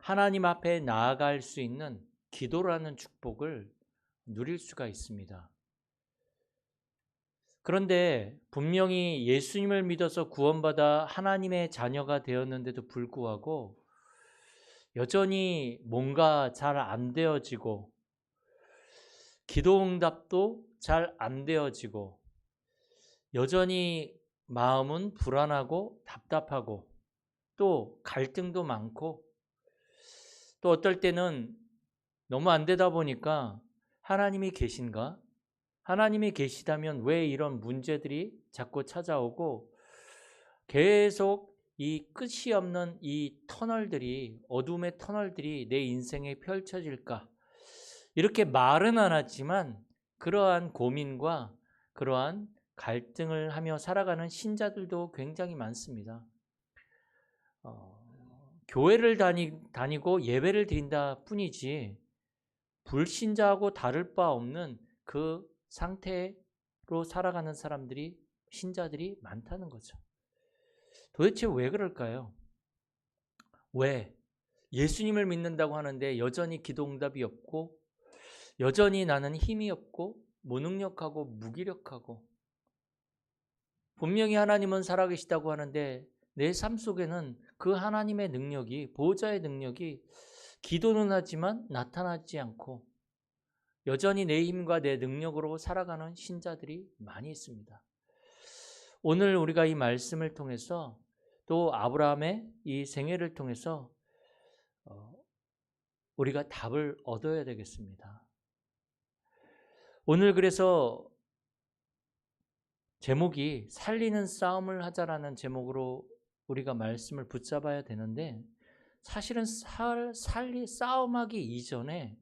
하나님 앞에 나아갈 수 있는 기도라는 축복을 누릴 수가 있습니다. 그런데 분명히 예수님을 믿어서 구원받아 하나님의 자녀가 되었는데도 불구하고 여전히 뭔가 잘 안 되어지고 기도 응답도 잘 안 되어지고 여전히 마음은 불안하고 답답하고 또 갈등도 많고 또 어떨 때는 너무 안 되다 보니까 하나님이 계신가? 하나님이 계시다면 왜 이런 문제들이 자꾸 찾아오고 계속 이 끝이 없는 이 터널들이 어둠의 터널들이 내 인생에 펼쳐질까? 이렇게 말은 안 하지만 그러한 고민과 그러한 갈등을 하며 살아가는 신자들도 굉장히 많습니다. 교회를 다니고 예배를 드린다 뿐이지 불신자하고 다를 바 없는 그 상태로 살아가는 사람들이 신자들이 많다는 거죠. 도대체 왜 그럴까요? 왜? 예수님을 믿는다고 하는데 여전히 기도 응답이 없고 여전히 나는 힘이 없고 무능력하고 무기력하고 분명히 하나님은 살아계시다고 하는데 내 삶 속에는 그 하나님의 능력이 보호자의 능력이 기도는 하지만 나타나지 않고 여전히 내 힘과 내 능력으로 살아가는 신자들이 많이 있습니다. 오늘 우리가 이 말씀을 통해서 또 아브라함의 이 생애를 통해서 우리가 답을 얻어야 되겠습니다. 오늘 그래서 제목이 살리는 싸움을 하자라는 제목으로 우리가 말씀을 붙잡아야 되는데 사실은 싸움하기 이전에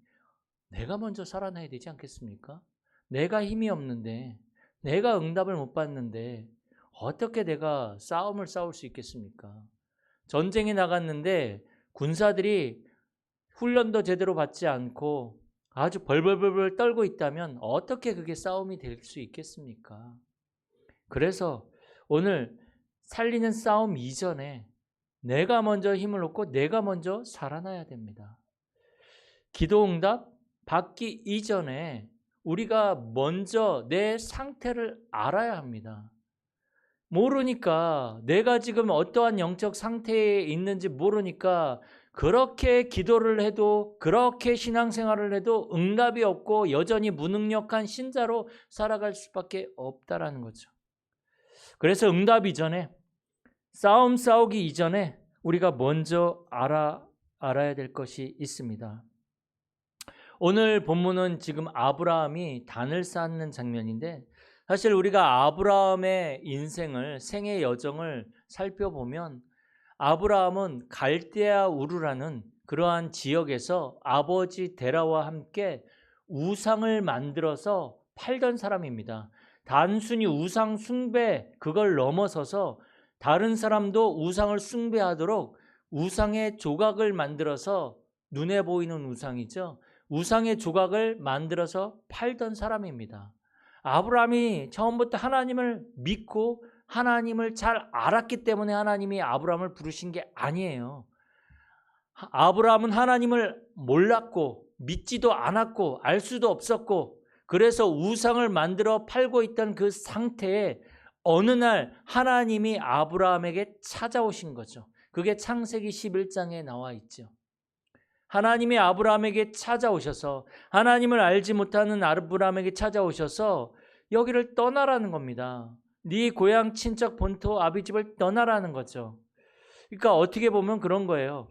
내가 먼저 살아나야 되지 않겠습니까? 내가 힘이 없는데 내가 응답을 못 받는데 어떻게 내가 싸움을 싸울 수 있겠습니까? 전쟁에 나갔는데 군사들이 훈련도 제대로 받지 않고 아주 벌벌벌 떨고 있다면 어떻게 그게 싸움이 될 수 있겠습니까? 그래서 오늘 살리는 싸움 이전에 내가 먼저 힘을 얻고 내가 먼저 살아나야 됩니다. 기도 응답 받기 이전에 우리가 먼저 내 상태를 알아야 합니다. 모르니까 내가 지금 어떠한 영적 상태에 있는지 모르니까 그렇게 기도를 해도 그렇게 신앙생활을 해도 응답이 없고 여전히 무능력한 신자로 살아갈 수밖에 없다라는 거죠. 그래서 응답 이전에 싸움 싸우기 이전에 우리가 먼저 알아야 될 것이 있습니다. 오늘 본문은 지금 아브라함이 단을 쌓는 장면인데 사실 우리가 아브라함의 인생을 생애 여정을 살펴보면 아브라함은 갈대아 우르라는 그러한 지역에서 아버지 데라와 함께 우상을 만들어서 팔던 사람입니다. 단순히 우상 숭배 그걸 넘어서서 다른 사람도 우상을 숭배하도록 우상의 조각을 만들어서 눈에 보이는 우상이죠. 우상의 조각을 만들어서 팔던 사람입니다. 아브라함이 처음부터 하나님을 믿고 하나님을 잘 알았기 때문에 하나님이 아브라함을 부르신 게 아니에요. 아브라함은 하나님을 몰랐고 믿지도 않았고 알 수도 없었고 그래서 우상을 만들어 팔고 있던 그 상태에 어느 날 하나님이 아브라함에게 찾아오신 거죠. 그게 창세기 11장에 나와 있죠. 하나님이 아브라함에게 찾아오셔서 하나님을 알지 못하는 아브라함에게 찾아오셔서 여기를 떠나라는 겁니다. 네 고향 친척 본토 아비집을 떠나라는 거죠. 그러니까 어떻게 보면 그런 거예요.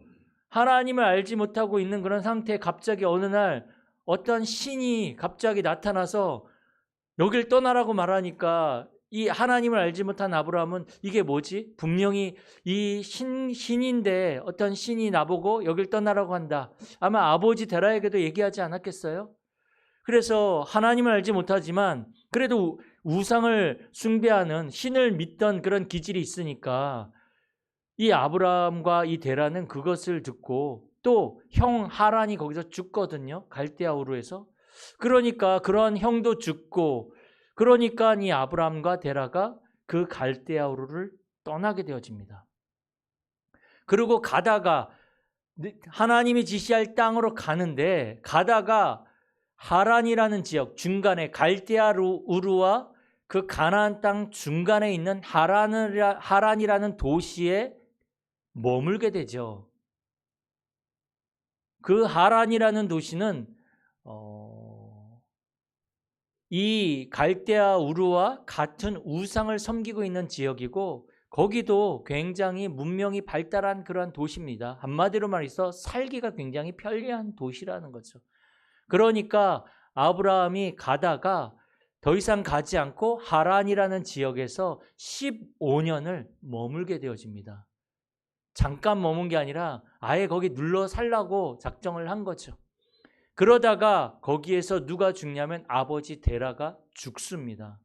하나님을 알지 못하고 있는 그런 상태에 갑자기 어느 날 어떤 신이 갑자기 나타나서 여길 떠나라고 말하니까 이 하나님을 알지 못한 아브라함은 이게 뭐지? 분명히 이 신인데 어떤 신이 나보고 여길 떠나라고 한다. 아마 아버지 데라에게도 얘기하지 않았겠어요? 그래서 하나님을 알지 못하지만 그래도 우상을 숭배하는 신을 믿던 그런 기질이 있으니까 이 아브라함과 이 데라는 그것을 듣고 또 형 하란이 거기서 죽거든요. 갈대아 우르에서. 그러니까 그런 형도 죽고 그러니까 이 아브라함과 데라가 그 갈대아 우르를 떠나게 되어집니다. 그리고 가다가 하나님이 지시할 땅으로 가는데 가다가 하란이라는 지역 중간에 갈대아 우르와 그 가나안 땅 중간에 있는 하란이라는 도시에 머물게 되죠. 그 하란이라는 도시는 이 갈대아 우르와 같은 우상을 섬기고 있는 지역이고 거기도 굉장히 문명이 발달한 그러한 도시입니다. 한마디로 말해서 살기가 굉장히 편리한 도시라는 거죠. 그러니까 아브라함이 가다가 더 이상 가지 않고 하란이라는 지역에서 15년을 머물게 되어집니다. 잠깐 머문 게 아니라 아예 거기 눌러 살라고 작정을 한 거죠. 그러다가 거기에서 누가 죽냐면 아버지 데라가 죽습니다.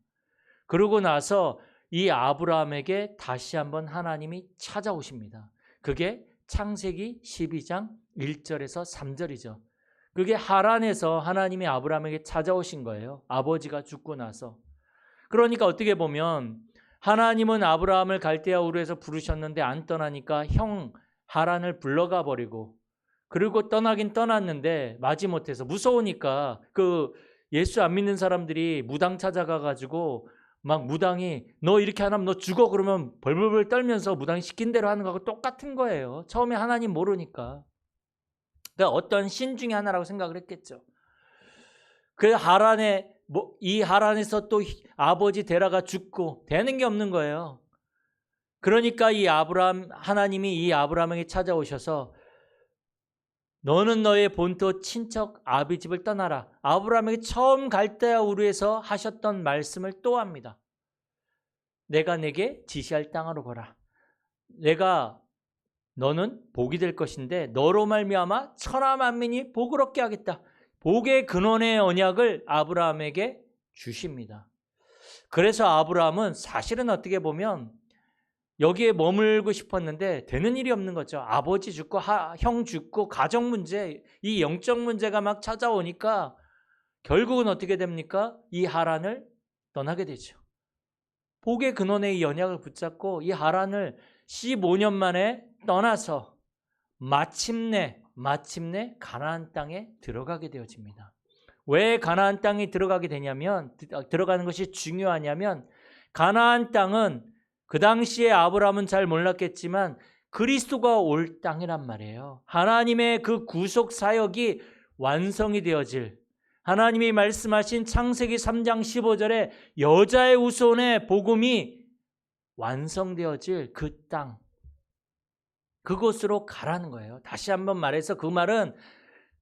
그러고 나서 이 아브라함에게 다시 한번 하나님이 찾아오십니다. 그게 창세기 12장 1절에서 3절이죠. 그게 하란에서 하나님이 아브라함에게 찾아오신 거예요. 아버지가 죽고 나서. 그러니까 어떻게 보면 하나님은 아브라함을 갈대아 우르에서 부르셨는데 안 떠나니까 형 하란을 불러가 버리고 그리고 떠나긴 떠났는데 마지못해서 무서우니까 그 예수 안 믿는 사람들이 무당 찾아가 가지고 막 무당이 너 이렇게 안 하면 너 죽어 그러면 벌벌벌 떨면서 무당이 시킨 대로 하는 거하고 똑같은 거예요. 처음에 하나님 모르니까. 그러니까 어떤 신 중에 하나라고 생각을 했겠죠. 그 하란에 이 하란에서 또 아버지 데라가 죽고 되는 게 없는 거예요. 그러니까 하나님이 이 아브라함에게 찾아오셔서 너는 너의 본토 친척 아비 집을 떠나라. 아브라함에게 처음 갈대아 우르에서 하셨던 말씀을 또 합니다. 내가 내게 지시할 땅으로 가라. 너는 복이 될 것인데 너로 말미암아 천하 만민이 복을 얻게 하겠다. 복의 근원의 언약을 아브라함에게 주십니다. 그래서 아브라함은 사실은 어떻게 보면 여기에 머물고 싶었는데 되는 일이 없는 거죠. 아버지 죽고 형 죽고 가정 문제, 이 영적 문제가 막 찾아오니까 결국은 어떻게 됩니까? 이 하란을 떠나게 되죠. 복의 근원의 이 언약을 붙잡고 이 하란을 15년 만에 떠나서 마침내 가나안 땅에 들어가게 되어집니다. 왜 가나안 땅에 들어가게 되냐면 들어가는 것이 중요하냐면 가나안 땅은 그 당시에 아브라함은 잘 몰랐겠지만 그리스도가 올 땅이란 말이에요. 하나님의 그 구속 사역이 완성이 되어질 하나님이 말씀하신 창세기 3장 15절에 여자의 후손의 복음이 완성되어질 그 땅, 그곳으로 가라는 거예요. 다시 한번 말해서 그 말은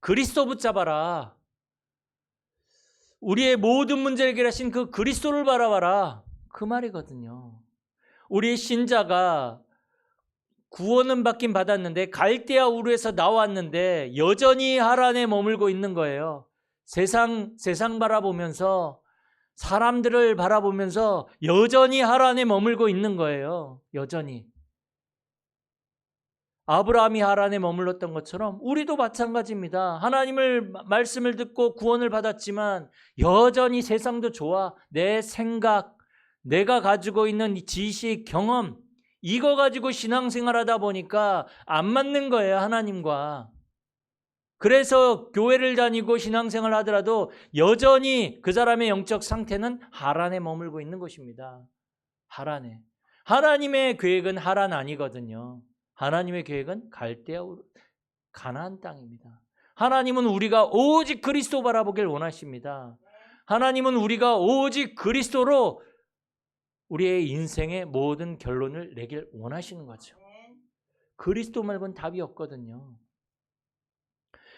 그리스도 붙잡아라. 우리의 모든 문제를 해결하신 그 그리스도를 바라봐라. 그 말이거든요. 우리 신자가 구원은 받긴 받았는데 갈대아 우르에서 나왔는데 여전히 하란에 머물고 있는 거예요. 세상 바라보면서 사람들을 바라보면서 여전히 하란에 머물고 있는 거예요. 여전히. 아브라함이 하란에 머물렀던 것처럼 우리도 마찬가지입니다. 하나님을 말씀을 듣고 구원을 받았지만 여전히 세상도 좋아. 내 생각, 내가 가지고 있는 지식, 경험 이거 가지고 신앙생활하다 보니까 안 맞는 거예요. 하나님과. 그래서 교회를 다니고 신앙생활 하더라도 여전히 그 사람의 영적 상태는 하란에 머물고 있는 것입니다. 하란에. 하나님의 계획은 하란 아니거든요. 하나님의 계획은 갈대아 가나안 땅입니다. 하나님은 우리가 오직 그리스도 바라보길 원하십니다. 하나님은 우리가 오직 그리스도로 우리의 인생의 모든 결론을 내길 원하시는 거죠. 그리스도 말고는 답이 없거든요.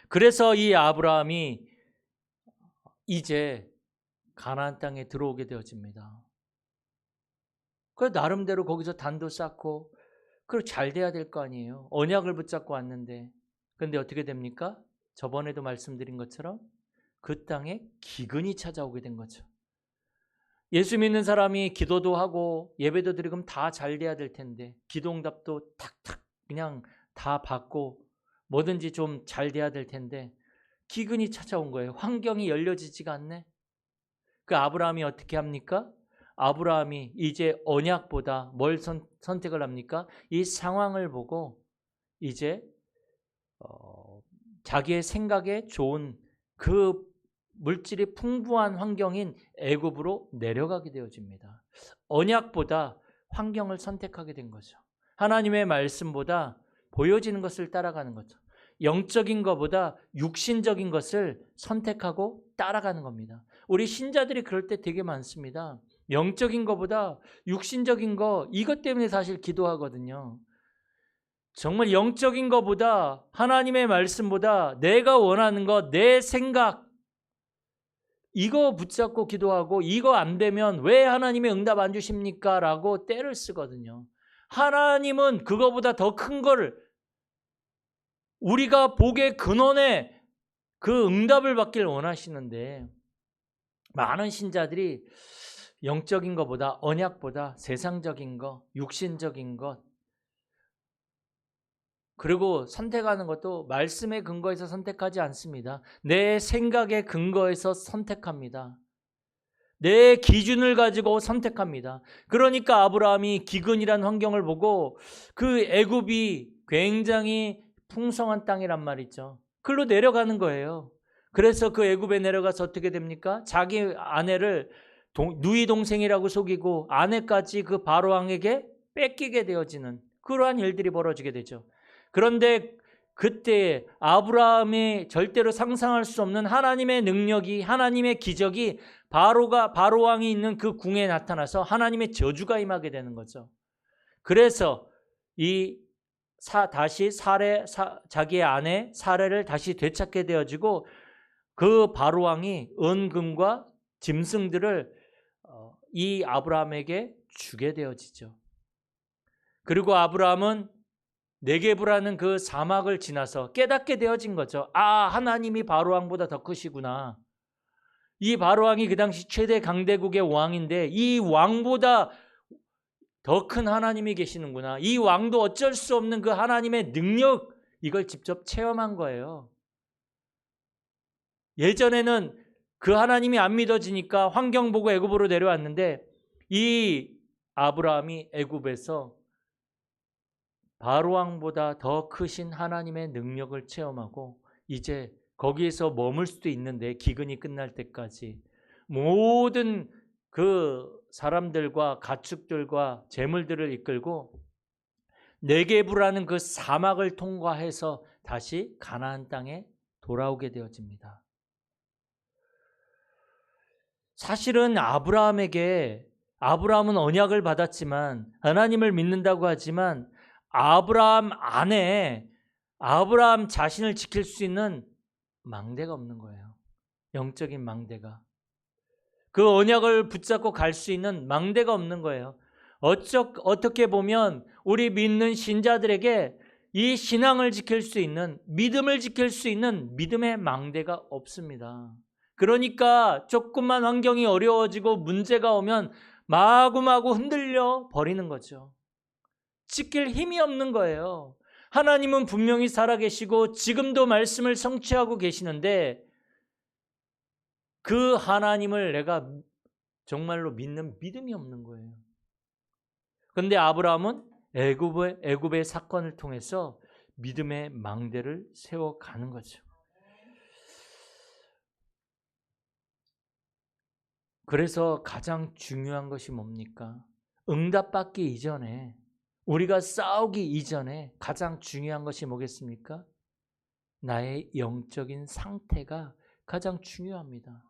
그래서 이 아브라함이 이제 가나안 땅에 들어오게 되어집니다. 그 나름대로 거기서 단도 쌓고 그리고 잘 돼야 될 거 아니에요. 언약을 붙잡고 왔는데. 근데 어떻게 됩니까? 저번에도 말씀드린 것처럼 그 땅에 기근이 찾아오게 된 거죠. 예수 믿는 사람이 기도도 하고 예배도 드리고 그럼 다 잘 돼야 될 텐데 기도응답도 탁탁 그냥 다 받고 뭐든지 좀 잘 돼야 될 텐데 기근이 찾아온 거예요. 환경이 열려지지가 않네. 그 아브라함이 어떻게 합니까? 아브라함이 이제 언약보다 뭘 선택을 합니까? 이 상황을 보고 이제 자기의 생각에 좋은 그 물질이 풍부한 환경인 애굽으로 내려가게 되어집니다. 언약보다 환경을 선택하게 된 거죠. 하나님의 말씀보다 보여지는 것을 따라가는 거죠. 영적인 것보다 육신적인 것을 선택하고 따라가는 겁니다. 우리 신자들이 그럴 때 되게 많습니다. 영적인 것보다 육신적인 거, 이것 때문에 사실 기도하거든요. 정말 영적인 것보다 하나님의 말씀보다 내가 원하는 것, 내 생각, 이거 붙잡고 기도하고 이거 안 되면 왜 하나님의 응답 안 주십니까? 라고 떼를 쓰거든요. 하나님은 그거보다 더 큰 거를 우리가 복의 근원에 그 응답을 받길 원하시는데 많은 신자들이 영적인 것보다 언약보다 세상적인 것, 육신적인 것 그리고 선택하는 것도 말씀의 근거에서 선택하지 않습니다. 내 생각의 근거에서 선택합니다. 내 기준을 가지고 선택합니다. 그러니까 아브라함이 기근이란 환경을 보고 그 애굽이 굉장히 풍성한 땅이란 말이죠. 그걸로 내려가는 거예요. 그래서 그 애굽에 내려가서 어떻게 됩니까? 자기 아내를 누이 동생이라고 속이고 아내까지 그 바로 왕에게 뺏기게 되어지는 그러한 일들이 벌어지게 되죠. 그런데 그때 아브라함이 절대로 상상할 수 없는 하나님의 능력이 하나님의 기적이 바로 왕이 있는 그 궁에 나타나서 하나님의 저주가 임하게 되는 거죠. 그래서 다시 자기의 아내 사레를 다시 되찾게 되어지고 그 바로 왕이 은금과 짐승들을 이 아브라함에게 주게 되어지죠. 그리고 아브라함은 네게브라는 그 사막을 지나서 깨닫게 되어진 거죠. 아, 하나님이 바로왕보다 더 크시구나. 이 바로왕이 그 당시 최대 강대국의 왕인데 이 왕보다 더 큰 하나님이 계시는구나. 이 왕도 어쩔 수 없는 그 하나님의 능력, 이걸 직접 체험한 거예요. 예전에는 그 하나님이 안 믿어지니까 환경 보고 애굽으로 내려왔는데 이 아브라함이 애굽에서 바로왕보다 더 크신 하나님의 능력을 체험하고 이제 거기에서 머물 수도 있는데 기근이 끝날 때까지 모든 그 사람들과 가축들과 재물들을 이끌고 네게브라는 그 사막을 통과해서 다시 가나안 땅에 돌아오게 되어집니다. 사실은 아브라함은 언약을 받았지만 하나님을 믿는다고 하지만 아브라함 안에 아브라함 자신을 지킬 수 있는 망대가 없는 거예요. 영적인 망대가. 그 언약을 붙잡고 갈 수 있는 망대가 없는 거예요. 어떻게 보면 우리 믿는 신자들에게 이 신앙을 지킬 수 있는, 믿음을 지킬 수 있는 믿음의 망대가 없습니다. 그러니까 조금만 환경이 어려워지고 문제가 오면 마구마구 흔들려 버리는 거죠. 지킬 힘이 없는 거예요. 하나님은 분명히 살아계시고 지금도 말씀을 성취하고 계시는데 그 하나님을 내가 정말로 믿는 믿음이 없는 거예요. 그런데 아브라함은 애굽의 사건을 통해서 믿음의 망대를 세워가는 거죠. 그래서 가장 중요한 것이 뭡니까? 응답받기 이전에 우리가 싸우기 이전에 가장 중요한 것이 뭐겠습니까? 나의 영적인 상태가 가장 중요합니다.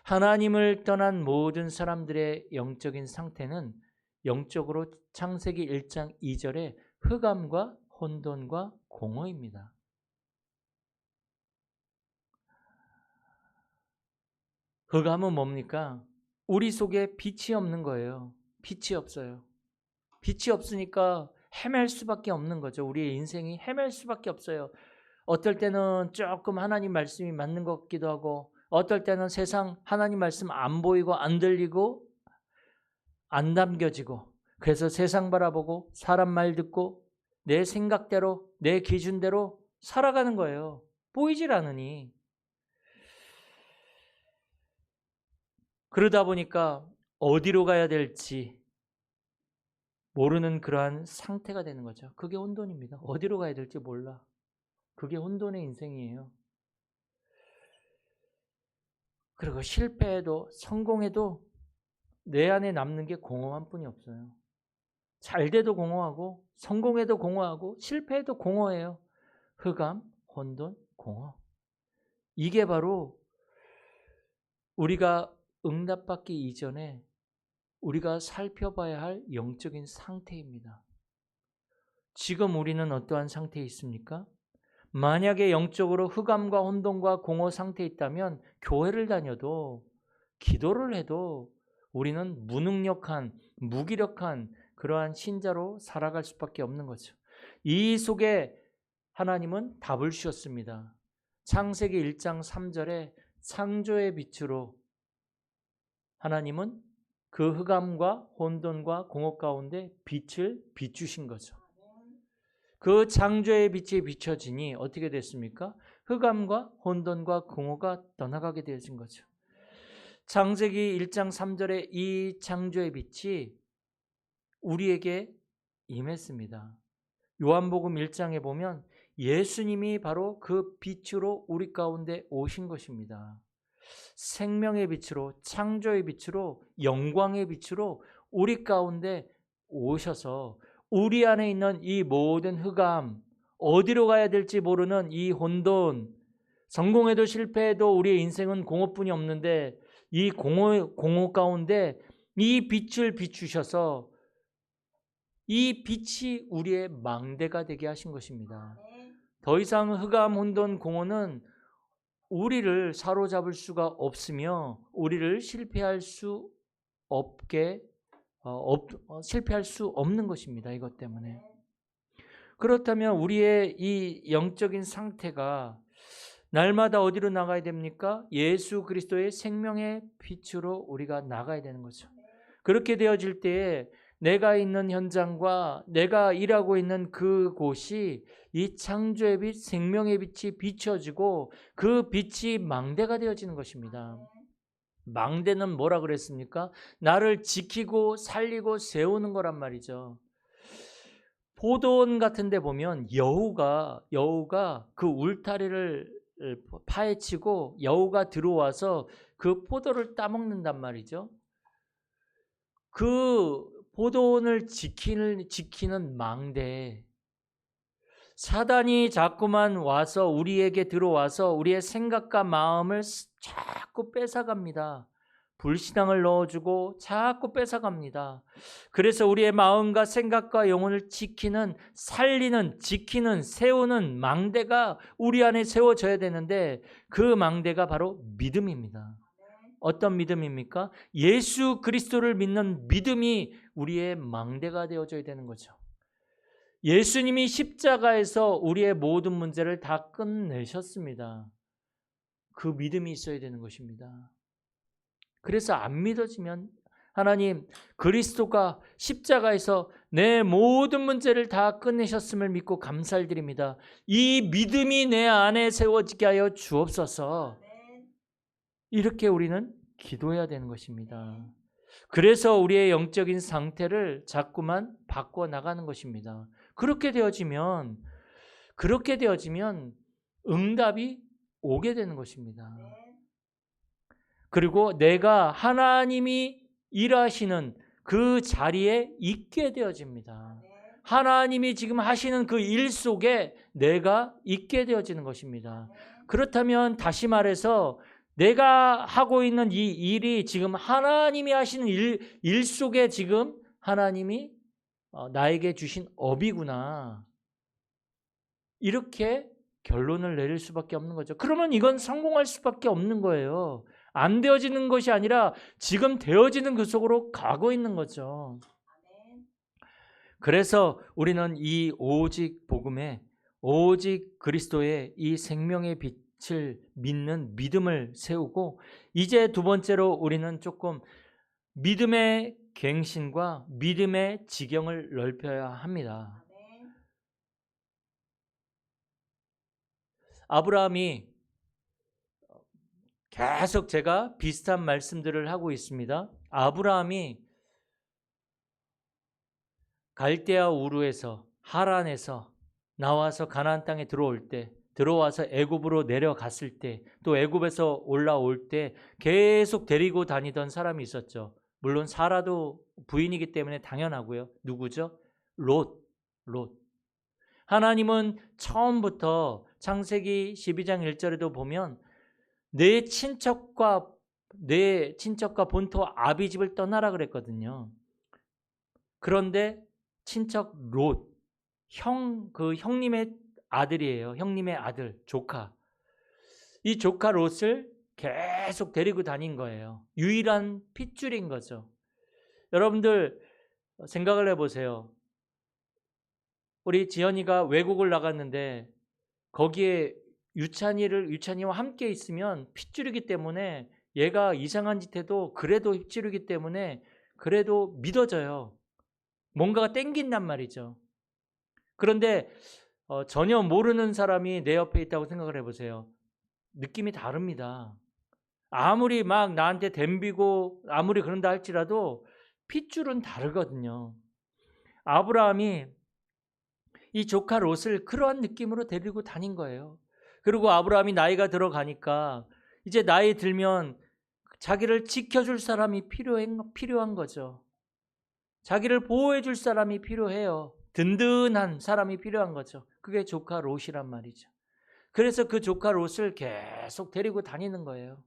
하나님을 떠난 모든 사람들의 영적인 상태는 영적으로 창세기 1장 2절에 흑암과 혼돈과 공허입니다. 흑암은 뭡니까? 우리 속에 빛이 없는 거예요. 빛이 없어요. 빛이 없으니까 헤맬 수밖에 없는 거죠. 우리의 인생이 헤맬 수밖에 없어요. 어떨 때는 조금 하나님 말씀이 맞는 것 같기도 하고 어떨 때는 세상 하나님 말씀 안 보이고 안 들리고 안 담겨지고 그래서 세상 바라보고 사람 말 듣고 내 생각대로 내 기준대로 살아가는 거예요. 보이질 않으니. 그러다 보니까 어디로 가야 될지 모르는 그러한 상태가 되는 거죠. 그게 혼돈입니다. 어디로 가야 될지 몰라. 그게 혼돈의 인생이에요. 그리고 실패해도 성공해도 내 안에 남는 게 공허함뿐이 없어요. 잘 돼도 공허하고 성공해도 공허하고 실패해도 공허해요. 흑암, 혼돈, 공허. 이게 바로 우리가 응답받기 이전에 우리가 살펴봐야 할 영적인 상태입니다. 지금 우리는 어떠한 상태에 있습니까? 만약에 영적으로 흑암과 혼돈과 공허 상태에 있다면 교회를 다녀도 기도를 해도 우리는 무능력한, 무기력한 그러한 신자로 살아갈 수밖에 없는 거죠. 이 속에 하나님은 답을 주셨습니다. 창세기 1장 3절에 창조의 빛으로 하나님은 그 흑암과 혼돈과 공허 가운데 빛을 비추신 거죠. 그 창조의 빛이 비춰지니 어떻게 됐습니까? 흑암과 혼돈과 공허가 떠나가게 되어진 거죠. 창세기 1장 3절에 이 창조의 빛이 우리에게 임했습니다. 요한복음 1장에 보면 예수님이 바로 그 빛으로 우리 가운데 오신 것입니다. 생명의 빛으로, 창조의 빛으로, 영광의 빛으로 우리 가운데 오셔서 우리 안에 있는 이 모든 흑암, 어디로 가야 될지 모르는 이 혼돈, 성공해도 실패해도 우리의 인생은 공허뿐이 없는데 이 공허 가운데 이 빛을 비추셔서 이 빛이 우리의 망대가 되게 하신 것입니다. 더 이상 흑암, 혼돈, 공허는 우리를 사로잡을 수가 없으며 우리를 실패할 수 없는 것입니다. 이것 때문에. 그렇다면 우리의 이 영적인 상태가 날마다 어디로 나가야 됩니까? 예수 그리스도의 생명의 빛으로 우리가 나가야 되는 거죠. 그렇게 되어질 때에 내가 있는 현장과 내가 일하고 있는 그곳이 이 창조의 빛, 생명의 빛이 비춰지고 그 빛이 망대가 되어지는 것입니다. 망대는 뭐라 그랬습니까? 나를 지키고 살리고 세우는 거란 말이죠. 포도원 같은 데 보면 여우가 그 울타리를 파헤치고 여우가 들어와서 그 포도를 따먹는단 말이죠. 그 포도원을 지키는 망대, 사단이 자꾸만 와서 우리에게 들어와서 우리의 생각과 마음을 자꾸 뺏어갑니다. 불신앙을 넣어주고 자꾸 뺏어갑니다. 그래서 우리의 마음과 생각과 영혼을 지키는, 살리는, 지키는, 세우는 망대가 우리 안에 세워져야 되는데 그 망대가 바로 믿음입니다. 어떤 믿음입니까? 예수 그리스도를 믿는 믿음이 우리의 망대가 되어져야 되는 거죠. 예수님이 십자가에서 우리의 모든 문제를 다 끝내셨습니다. 그 믿음이 있어야 되는 것입니다. 그래서 안 믿어지면 하나님 그리스도가 십자가에서 내 모든 문제를 다 끝내셨음을 믿고 감사를 드립니다. 이 믿음이 내 안에 세워지게 하여 주옵소서. 이렇게 우리는 기도해야 되는 것입니다. 그래서 우리의 영적인 상태를 자꾸만 바꿔나가는 것입니다. 그렇게 되어지면 응답이 오게 되는 것입니다. 그리고 내가 하나님이 일하시는 그 자리에 있게 되어집니다. 하나님이 지금 하시는 그 일 속에 내가 있게 되어지는 것입니다. 그렇다면 다시 말해서 내가 하고 있는 이 일이 지금 하나님이 하시는 일 속에 지금 하나님이 나에게 주신 업이구나. 이렇게 결론을 내릴 수밖에 없는 거죠. 그러면 이건 성공할 수밖에 없는 거예요. 안 되어지는 것이 아니라 지금 되어지는 그 속으로 가고 있는 거죠. 그래서 우리는 이 오직 복음에, 오직 그리스도의 이 생명의 빛을 믿는 믿음을 세우고, 이제 두 번째로 우리는 조금 믿음의 갱신과 믿음의 지경을 넓혀야 합니다. 아브라함이, 계속 제가 비슷한 말씀들을 하고 있습니다. 아브라함이 갈대아 우르에서, 하란에서 나와서 가나안 땅에 들어올 때 들어와서 애굽으로 내려갔을 때, 또 애굽에서 올라올 때 계속 데리고 다니던 사람이 있었죠. 물론 사라도 부인이기 때문에 당연하고요. 누구죠? 롯. 하나님은 처음부터 창세기 12장 1절에도 보면 내 친척과 본토 아비집을 떠나라 그랬거든요. 그런데 친척 롯, 형님의 아들이에요. 형님의 아들, 조카. 이 조카 롯을 계속 데리고 다닌 거예요. 유일한 핏줄인 거죠. 여러분들 생각을 해보세요. 우리 지연이가 외국을 나갔는데 거기에 유찬이와 함께 있으면 핏줄이기 때문에 얘가 이상한 짓 해도 그래도 핏줄이기 때문에 그래도 믿어져요. 뭔가가 땡긴단 말이죠. 그런데 전혀 모르는 사람이 내 옆에 있다고 생각을 해보세요. 느낌이 다릅니다. 아무리 막 나한테 덤비고 아무리 그런다 할지라도 핏줄은 다르거든요. 아브라함이 이 조카 롯을 그러한 느낌으로 데리고 다닌 거예요. 그리고 아브라함이 나이가 들어가니까 이제 나이 들면 자기를 지켜줄 사람이 필요한 거죠. 자기를 보호해 줄 사람이 필요해요. 든든한 사람이 필요한 거죠. 그게 조카 롯이란 말이죠. 그래서 그 조카 롯을 계속 데리고 다니는 거예요.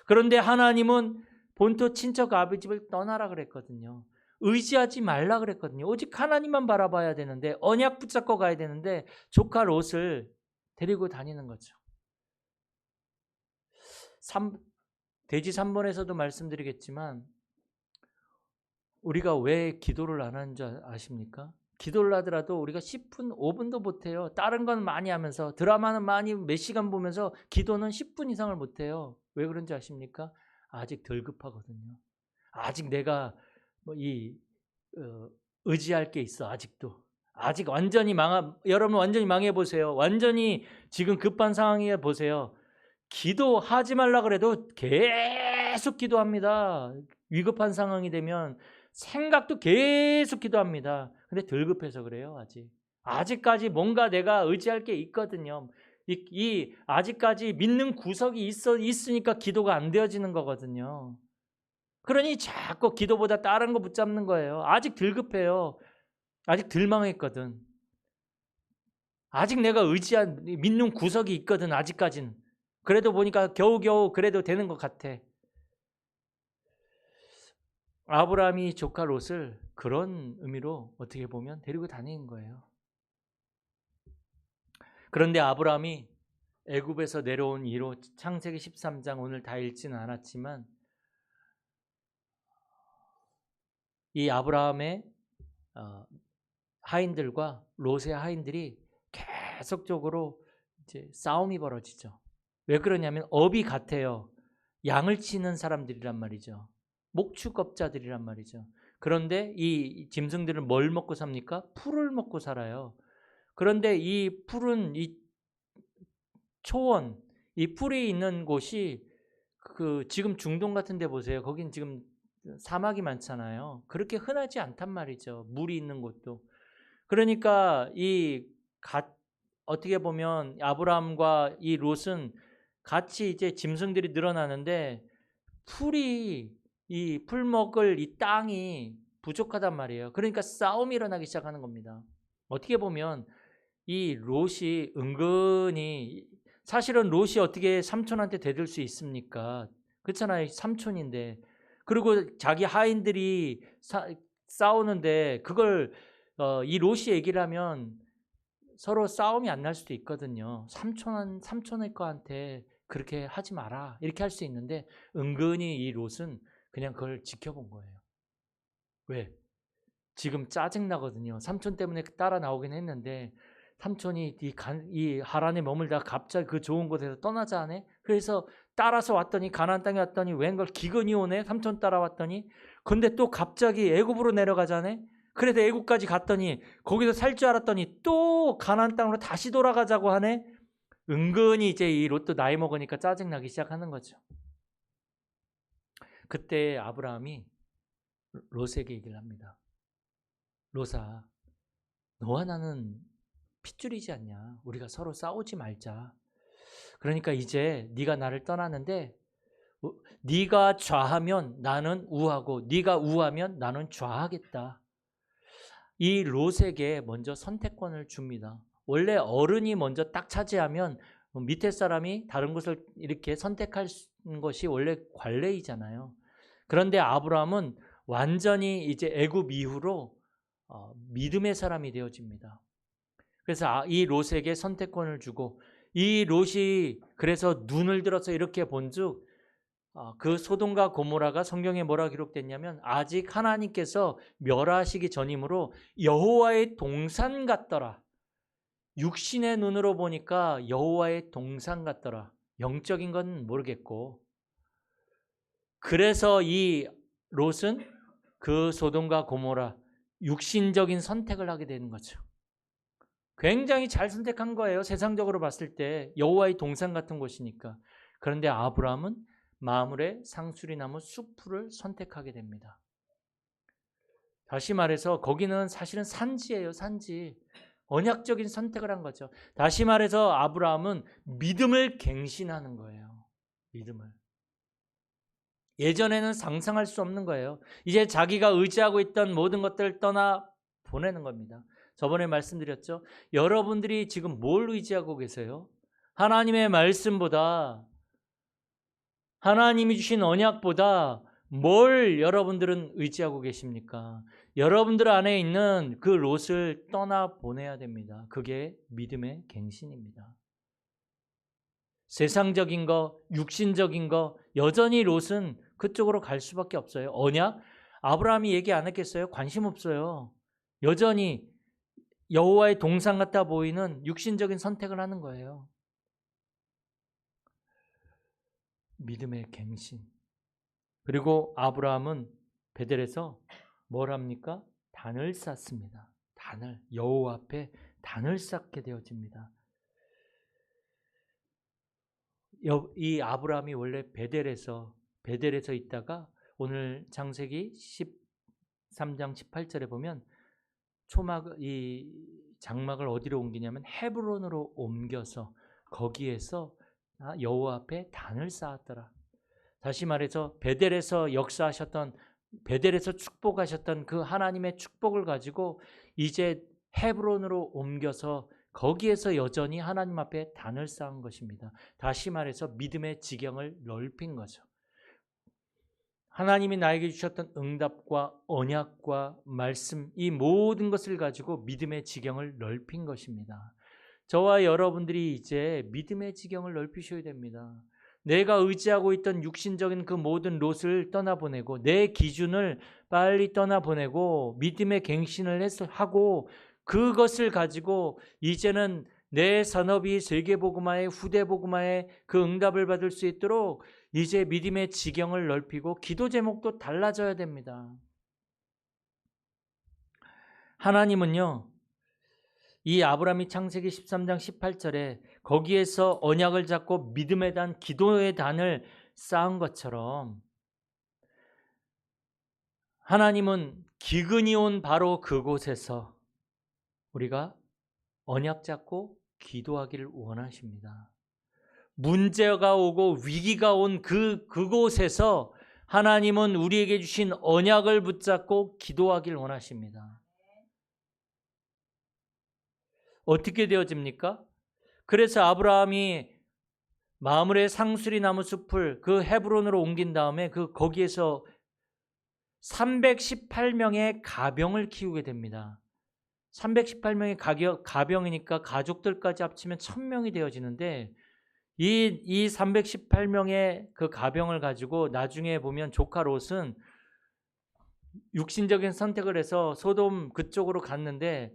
그런데 하나님은 본토 친척 아비집을 떠나라 그랬거든요. 의지하지 말라 그랬거든요. 오직 하나님만 바라봐야 되는데, 언약 붙잡고 가야 되는데 조카 롯을 데리고 다니는 거죠. 돼지 3번에서도 말씀드리겠지만 우리가 왜 기도를 안 하는 줄 아십니까? 기도를 하더라도 우리가 10분, 5분도 못해요. 다른 건 많이 하면서, 드라마는 많이 몇 시간 보면서 기도는 10분 이상을 못해요. 왜 그런지 아십니까? 아직 덜 급하거든요. 아직 내가 의지할 게 있어. 아직도. 아직 여러분 완전히 망해보세요. 완전히 지금 급한 상황에 보세요. 기도하지 말라 그래도 계속 기도합니다. 위급한 상황이 되면 생각도 계속 기도합니다. 근데 덜 급해서 그래요. 아직까지 뭔가 내가 의지할 게 있거든요. 아직까지 믿는 구석이 있으니까 기도가 안 되어지는 거거든요. 그러니 자꾸 기도보다 다른 거 붙잡는 거예요. 아직 덜 급해요. 아직 덜 망했거든. 아직 내가 믿는 구석이 있거든. 아직까지는. 그래도 보니까 겨우겨우 그래도 되는 것 같아. 아브라함이 조카 롯을 그런 의미로 어떻게 보면 데리고 다니는 거예요. 그런데 아브라함이 애굽에서 내려온 이로 창세기 13장 오늘 다 읽지는 않았지만 이 아브라함의 하인들과 롯의 하인들이 계속적으로 이제 싸움이 벌어지죠. 왜 그러냐면 업이 같아요. 양을 치는 사람들이란 말이죠. 목축업자들이란 말이죠. 그런데 이 짐승들은 뭘 먹고 삽니까? 풀을 먹고 살아요. 그런데 이 풀은 이 초원, 이 풀이 있는 곳이 지금 중동 같은 데 보세요. 거긴 지금 사막이 많잖아요. 그렇게 흔하지 않단 말이죠. 물이 있는 곳도. 그러니까 어떻게 보면 아브라함과 이 롯은 같이 이제 짐승들이 늘어나는데 이 풀 먹을 이 땅이 부족하단 말이에요. 그러니까 싸움이 일어나기 시작하는 겁니다. 어떻게 보면 이 롯이 은근히 사실은 롯이 어떻게 삼촌한테 대들 수 있습니까? 그렇잖아요. 삼촌인데. 그리고 자기 하인들이 싸우는데 그걸 이 롯이 얘기를 하면 서로 싸움이 안 날 수도 있거든요. 삼촌의 거한테 그렇게 하지 마라. 이렇게 할 수 있는데 은근히 이 롯은 그냥 그걸 지켜본 거예요. 왜? 지금 짜증나거든요. 삼촌 때문에 따라 나오긴 했는데 삼촌이 이 하란에 머물다가 갑자기 그 좋은 곳에서 떠나자 하네. 그래서 따라서 왔더니 가나안 땅에 왔더니 웬걸 기근이 오네. 삼촌 따라왔더니 근데 또 갑자기 애굽으로 내려가자네. 그래서 애굽까지 갔더니 거기서 살 줄 알았더니 또 가나안 땅으로 다시 돌아가자고 하네. 은근히 이제 이 롯도 나이 먹으니까 짜증나기 시작하는 거죠. 그때 아브라함이 롯에게 얘기를 합니다. 롯아, 너와 나는 핏줄이지 않냐. 우리가 서로 싸우지 말자. 그러니까 이제 네가 나를 떠나는데 네가 좌하면 나는 우하고 네가 우하면 나는 좌하겠다. 이 롯에게 먼저 선택권을 줍니다. 원래 어른이 먼저 딱 차지하면 밑에 사람이 다른 것을 이렇게 선택할 것이 원래 관례이잖아요. 그런데 아브라함은 완전히 이제 애굽 이후로 믿음의 사람이 되어집니다. 그래서 이 롯에게 선택권을 주고 이 롯이 그래서 눈을 들어서 이렇게 본즉 그 소돔과 고모라가 성경에 뭐라 기록됐냐면 아직 하나님께서 멸하시기 전이므로 여호와의 동산 같더라. 육신의 눈으로 보니까 여호와의 동산 같더라. 영적인 건 모르겠고. 그래서 이 롯은 그 소돔과 고모라 육신적인 선택을 하게 되는 거죠. 굉장히 잘 선택한 거예요. 세상적으로 봤을 때 여호와의 동산 같은 곳이니까. 그런데 아브라함은 마므레 상수리나무 숲을 선택하게 됩니다. 다시 말해서 거기는 사실은 산지예요. 산지. 언약적인 선택을 한 거죠. 다시 말해서 아브라함은 믿음을 갱신하는 거예요. 믿음을. 예전에는 상상할 수 없는 거예요. 이제 자기가 의지하고 있던 모든 것들을 떠나 보내는 겁니다. 저번에 말씀드렸죠. 여러분들이 지금 뭘 의지하고 계세요? 하나님의 말씀보다, 하나님이 주신 언약보다 뭘 여러분들은 의지하고 계십니까? 여러분들 안에 있는 그 롯을 떠나 보내야 됩니다. 그게 믿음의 갱신입니다. 세상적인 거, 육신적인 거, 여전히 롯은 그쪽으로 갈 수밖에 없어요. 언약? 아브라함이 얘기 안 했겠어요? 관심 없어요. 여전히 여호와의 동산 같아 보이는 육신적인 선택을 하는 거예요. 믿음의 갱신. 그리고 아브라함은 베델에서 뭘 합니까? 단을 쌓습니다. 단을, 여호와 앞에 단을 쌓게 되어집니다. 이 아브라함이 원래 베델에서 있다가 오늘 창세기 13장 18절에 보면 이 장막을 어디로 옮기냐면 헤브론으로 옮겨서 거기에서 여호와 앞에 단을 쌓았더라. 다시 말해서 베델에서 역사하셨던, 베델에서 축복하셨던 그 하나님의 축복을 가지고 이제 헤브론으로 옮겨서 거기에서 여전히 하나님 앞에 단을 쌓은 것입니다. 다시 말해서 믿음의 지경을 넓힌 거죠. 하나님이 나에게 주셨던 응답과 언약과 말씀, 이 모든 것을 가지고 믿음의 지경을 넓힌 것입니다. 저와 여러분들이 이제 믿음의 지경을 넓히셔야 됩니다. 내가 의지하고 있던 육신적인 그 모든 롯을 떠나보내고 내 기준을 빨리 떠나보내고 믿음의 갱신을 하고 그것을 가지고 이제는 내 산업이 세계복음화의 후대복음화의 그 응답을 받을 수 있도록 이제 믿음의 지경을 넓히고 기도 제목도 달라져야 됩니다. 하나님은요, 이 아브라함이 창세기 13장 18절에 거기에서 언약을 잡고 믿음의 단, 기도의 단을 쌓은 것처럼 하나님은 기근이 온 바로 그곳에서 우리가 언약 잡고 기도하기를 원하십니다. 문제가 오고 위기가 온 그곳에서 하나님은 우리에게 주신 언약을 붙잡고 기도하기를 원하십니다. 어떻게 되어집니까? 그래서 아브라함이 마므레 상수리나무 숲을 그 헤브론으로 옮긴 다음에 거기에서 318명의 가병을 키우게 됩니다. 318명의 가병이니까 가족들까지 합치면 1000명이 되어지는데 이 318명의 그 가병을 가지고 나중에 보면 조카 롯은 육신적인 선택을 해서 소돔 그쪽으로 갔는데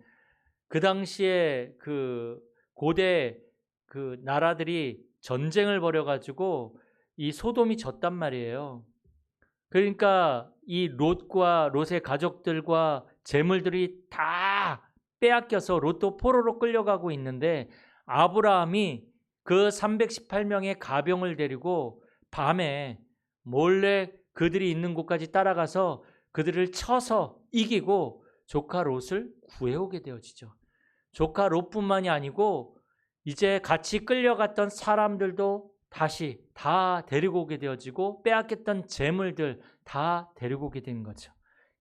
그 당시에 그 고대 그 나라들이 전쟁을 벌여가지고 이 소돔이 졌단 말이에요. 그러니까 이 롯과 롯의 가족들과 재물들이 다 빼앗겨서 롯도 포로로 끌려가고 있는데 아브라함이 그 318명의 가병을 데리고 밤에 몰래 그들이 있는 곳까지 따라가서 그들을 쳐서 이기고 조카 롯을 구해오게 되어지죠. 조카 롯뿐만이 아니고 이제 같이 끌려갔던 사람들도 다시 다 데리고 오게 되어지고 빼앗겼던 재물들 다 데리고 오게 된 거죠.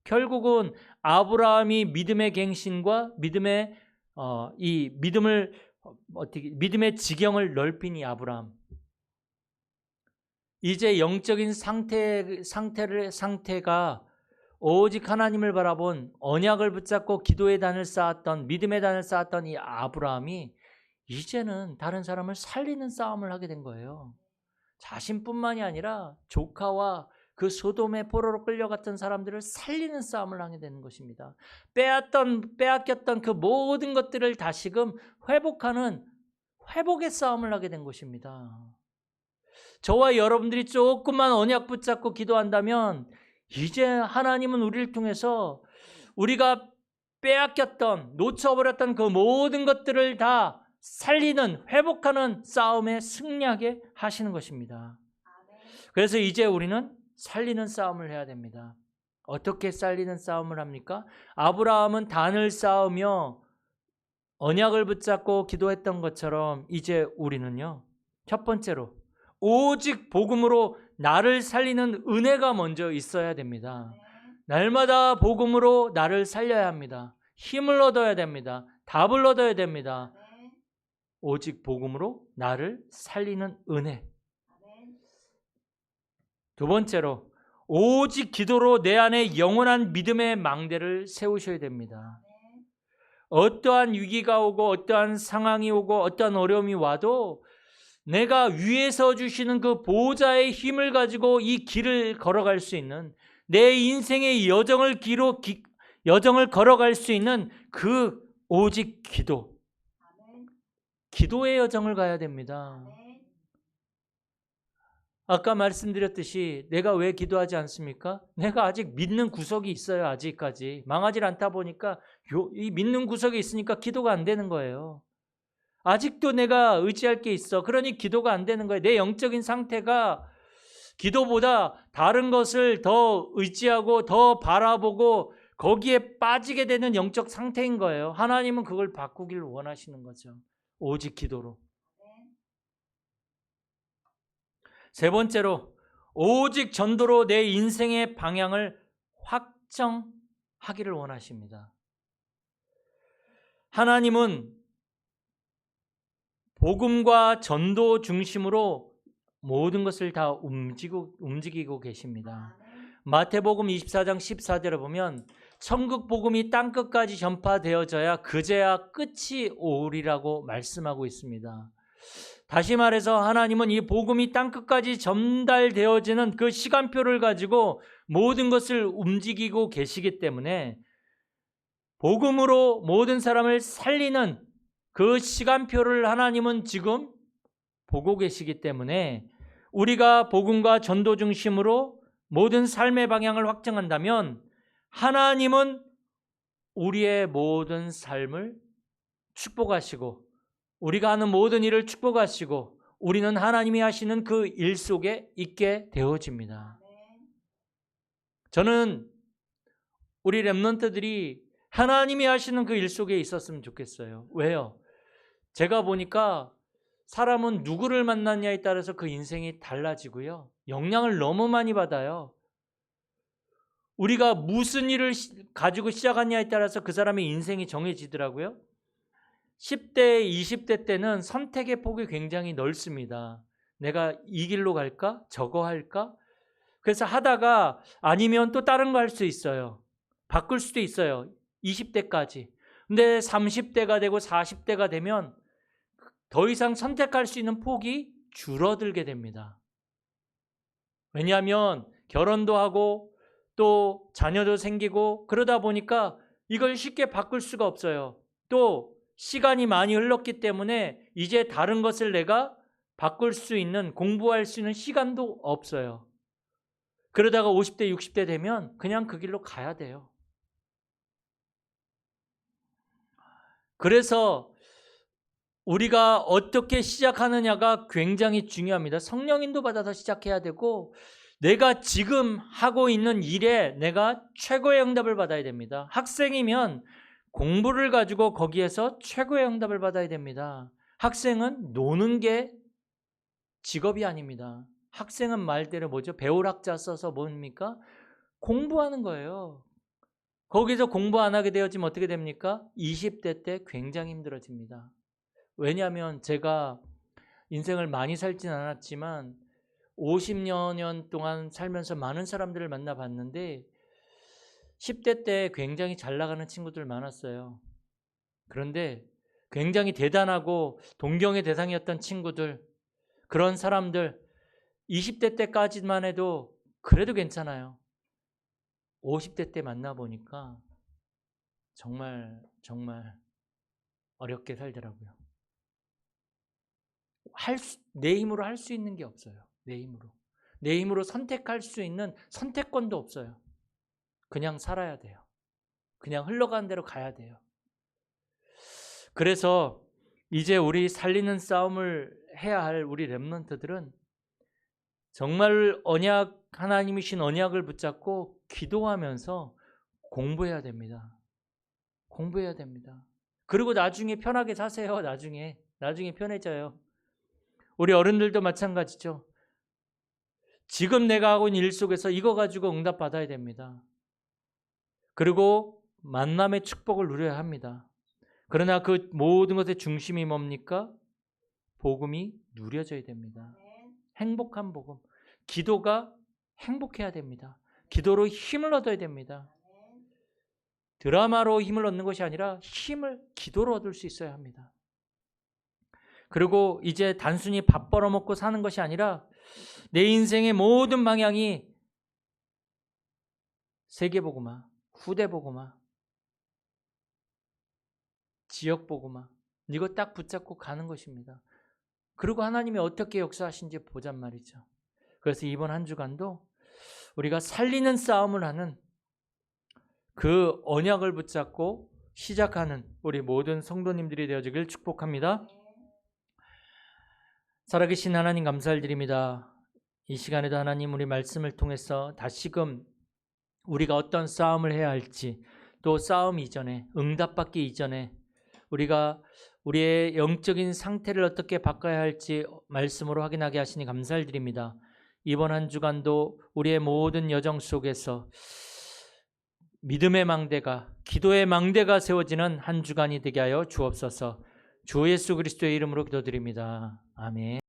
결국은 아브라함이 믿음의 갱신과 믿음의 믿음의 지경을 넓힌 이 아브라함, 이제 영적인 상태가 오직 하나님을 바라본 언약을 붙잡고 기도의 단을 쌓았던, 믿음의 단을 쌓았던 이 아브라함이 이제는 다른 사람을 살리는 싸움을 하게 된 거예요. 자신뿐만이 아니라 조카와 그 소돔의 포로로 끌려갔던 사람들을 살리는 싸움을 하게 되는 것입니다. 빼앗겼던 그 모든 것들을 다시금 회복의 싸움을 하게 된 것입니다. 저와 여러분들이 조금만 언약 붙잡고 기도한다면 이제 하나님은 우리를 통해서 우리가 빼앗겼던, 놓쳐버렸던 그 모든 것들을 다 살리는, 회복하는 싸움에 승리하게 하시는 것입니다. 그래서 이제 우리는 살리는 싸움을 해야 됩니다. 어떻게 살리는 싸움을 합니까? 아브라함은 단을 쌓으며 언약을 붙잡고 기도했던 것처럼 이제 우리는요, 첫 번째로 오직 복음으로 나를 살리는 은혜가 먼저 있어야 됩니다. 날마다 복음으로 나를 살려야 합니다. 힘을 얻어야 됩니다. 답을 얻어야 됩니다. 오직 복음으로 나를 살리는 은혜. 두 번째로 오직 기도로 내 안에 영원한 믿음의 망대를 세우셔야 됩니다. 어떠한 위기가 오고 어떠한 상황이 오고 어떠한 어려움이 와도 내가 위에서 주시는 그 보호자의 힘을 가지고 이 길을 걸어갈 수 있는, 내 인생의 여정을 걸어갈 수 있는 그 오직 기도의 여정을 가야 됩니다. 아까 말씀드렸듯이 내가 왜 기도하지 않습니까? 내가 아직 믿는 구석이 있어요. 아직까지 망하지 않다 보니까 이 믿는 구석이 있으니까 기도가 안 되는 거예요. 아직도 내가 의지할 게 있어. 그러니 기도가 안 되는 거예요. 내 영적인 상태가 기도보다 다른 것을 더 의지하고 더 바라보고 거기에 빠지게 되는 영적 상태인 거예요. 하나님은 그걸 바꾸길 원하시는 거죠. 오직 기도로. 세 번째로 오직 전도로 내 인생의 방향을 확정하기를 원하십니다. 하나님은 복음과 전도 중심으로 모든 것을 다 움직이고 계십니다. 마태복음 24장 14절에 보면 천국 복음이 땅끝까지 전파되어져야 그제야 끝이 오리라고 말씀하고 있습니다. 다시 말해서 하나님은 이 복음이 땅끝까지 전달되어지는 그 시간표를 가지고 모든 것을 움직이고 계시기 때문에 복음으로 모든 사람을 살리는 그 시간표를 하나님은 지금 보고 계시기 때문에 우리가 복음과 전도 중심으로 모든 삶의 방향을 확정한다면 하나님은 우리의 모든 삶을 축복하시고 우리가 하는 모든 일을 축복하시고 우리는 하나님이 하시는 그 일 속에 있게 되어집니다. 저는 우리 렘넌트들이 하나님이 하시는 그 일 속에 있었으면 좋겠어요. 왜요? 제가 보니까 사람은 누구를 만났냐에 따라서 그 인생이 달라지고요. 영향을 너무 많이 받아요. 우리가 무슨 일을 가지고 시작하냐에 따라서 그 사람의 인생이 정해지더라고요. 10대, 20대 때는 선택의 폭이 굉장히 넓습니다. 내가 이 길로 갈까? 저거 할까? 그래서 하다가 아니면 또 다른 거 할 수 있어요. 바꿀 수도 있어요. 20대까지. 근데 30대가 되고 40대가 되면 더 이상 선택할 수 있는 폭이 줄어들게 됩니다. 왜냐하면 결혼도 하고 또 자녀도 생기고 그러다 보니까 이걸 쉽게 바꿀 수가 없어요. 또 시간이 많이 흘렀기 때문에 이제 다른 것을 내가 바꿀 수 있는, 공부할 수 있는 시간도 없어요. 그러다가 50대, 60대 되면 그냥 그 길로 가야 돼요. 그래서 우리가 어떻게 시작하느냐가 굉장히 중요합니다. 성령인도 받아서 시작해야 되고 내가 지금 하고 있는 일에 내가 최고의 응답을 받아야 됩니다. 학생이면 공부를 가지고 거기에서 최고의 응답을 받아야 됩니다. 학생은 노는 게 직업이 아닙니다. 학생은 말대로 뭐죠? 배울 학자 써서 뭡니까? 공부하는 거예요. 거기서 공부 안 하게 되어지면 어떻게 됩니까? 20대 때 굉장히 힘들어집니다. 왜냐하면 제가 인생을 많이 살진 않았지만 50여 년 동안 살면서 많은 사람들을 만나봤는데 10대 때 굉장히 잘 나가는 친구들 많았어요. 그런데 굉장히 대단하고 동경의 대상이었던 친구들, 그런 사람들 20대 때까지만 해도 그래도 괜찮아요. 50대 때 만나보니까 정말 어렵게 살더라고요. 내 힘으로 할 수 있는 게 없어요. 내 힘으로 선택할 수 있는 선택권도 없어요. 그냥 살아야 돼요. 그냥 흘러가는 대로 가야 돼요. 그래서 이제 우리 살리는 싸움을 해야 할 우리 렘넌트들은 정말 하나님이 신 언약을 붙잡고 기도하면서 공부해야 됩니다. 공부해야 됩니다. 그리고 나중에 편하게 사세요. 나중에 편해져요. 우리 어른들도 마찬가지죠. 지금 내가 하고 있는 일 속에서 이거 가지고 응답 받아야 됩니다. 그리고 만남의 축복을 누려야 합니다. 그러나 그 모든 것의 중심이 뭡니까? 복음이 누려져야 됩니다. 행복한 복음. 기도가 행복해야 됩니다. 기도로 힘을 얻어야 됩니다. 드라마로 힘을 얻는 것이 아니라 힘을 기도로 얻을 수 있어야 합니다. 그리고 이제 단순히 밥 벌어먹고 사는 것이 아니라 내 인생의 모든 방향이 세계복음화, 후대복음화, 지역복음화, 이거 딱 붙잡고 가는 것입니다. 그리고 하나님이 어떻게 역사하신지 보잔 말이죠. 그래서 이번 한 주간도 우리가 살리는 싸움을 하는 그 언약을 붙잡고 시작하는 우리 모든 성도님들이 되어지길 축복합니다. 살아계신 하나님 감사를 드립니다. 이 시간에도 하나님 우리 말씀을 통해서 다시금 우리가 어떤 싸움을 해야 할지, 또 싸움 이전에, 응답받기 이전에 우리가 우리의 영적인 상태를 어떻게 바꿔야 할지 말씀으로 확인하게 하시니 감사를 드립니다. 이번 한 주간도 우리의 모든 여정 속에서 믿음의 망대가, 기도의 망대가 세워지는 한 주간이 되게 하여 주옵소서. 주 예수 그리스도의 이름으로 기도드립니다. 아멘.